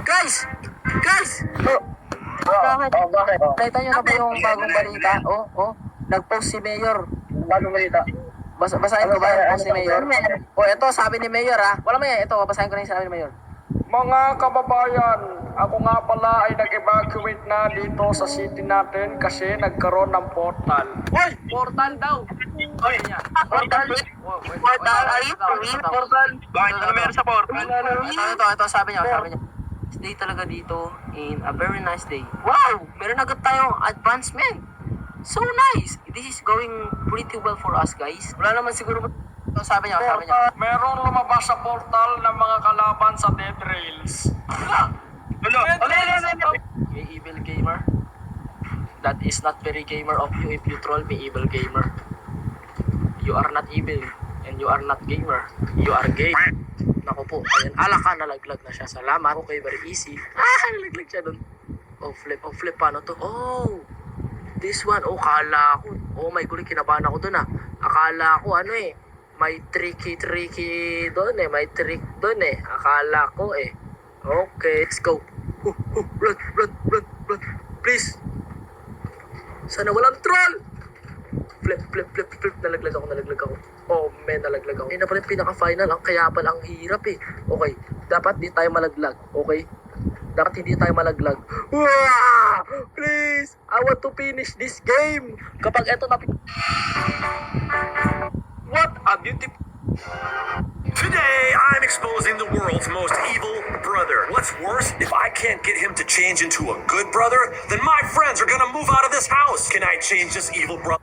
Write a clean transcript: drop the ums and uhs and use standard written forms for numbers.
Guys! Guys! Bakit? Bakit? Nakita nyo na ba yung bagong balita? Nag-post si Mayor. Bagong balita. Basahin ko ba yung post ni Mayor? Ito, sabi ni Mayor Wala mo yan. Ito, basahin ko na yung sabi ni Mayor. Mga kababayan, ako nga pala ay nag-evacuate na dito sa city natin kasi nagkaroon ng portal. Hoy! Portal daw! Oy! Portal? Portal? Are you for real? Portal? Bakit? Ano meron sa portal? Ito, sabi niya. Day talaga dito in a very nice day. Wow! Meron agad tayong advancement. So nice! This is going pretty well for us, guys. Wala naman siguro. Ito, sabi niya. Merong lumabas sa portal ng mga kalaban sa Dead Rails. You evil gamer. That is not very gamer of you if you troll me, evil gamer. You are not evil and you are not gamer. You are gay. Naku po, ayan, alaka, nalaglag na siya. Salamat. Okay, very easy. Nalaglag siya dun. Flip, paano to? This one, kala ko. My God, kinabahan ako dun Akala ko, may tricky doon may trick doon Akala ko Okay, let's go. Run. Please. Sana walang troll. Flip. Nalaglag ako. Nalaglag ako. Na pala yung pinaka-final. Kaya pala ang hirap Okay, dapat di tayo malaglag. Okay? Dapat hindi tayo malaglag. Please! I want to finish this game. Kapag eto na... What a beautiful... Today, I'm exposing the world's most evil brother. What's worse, if I can't get him to change into a good brother, then my friends are gonna move out of this house. Can I change this evil brother?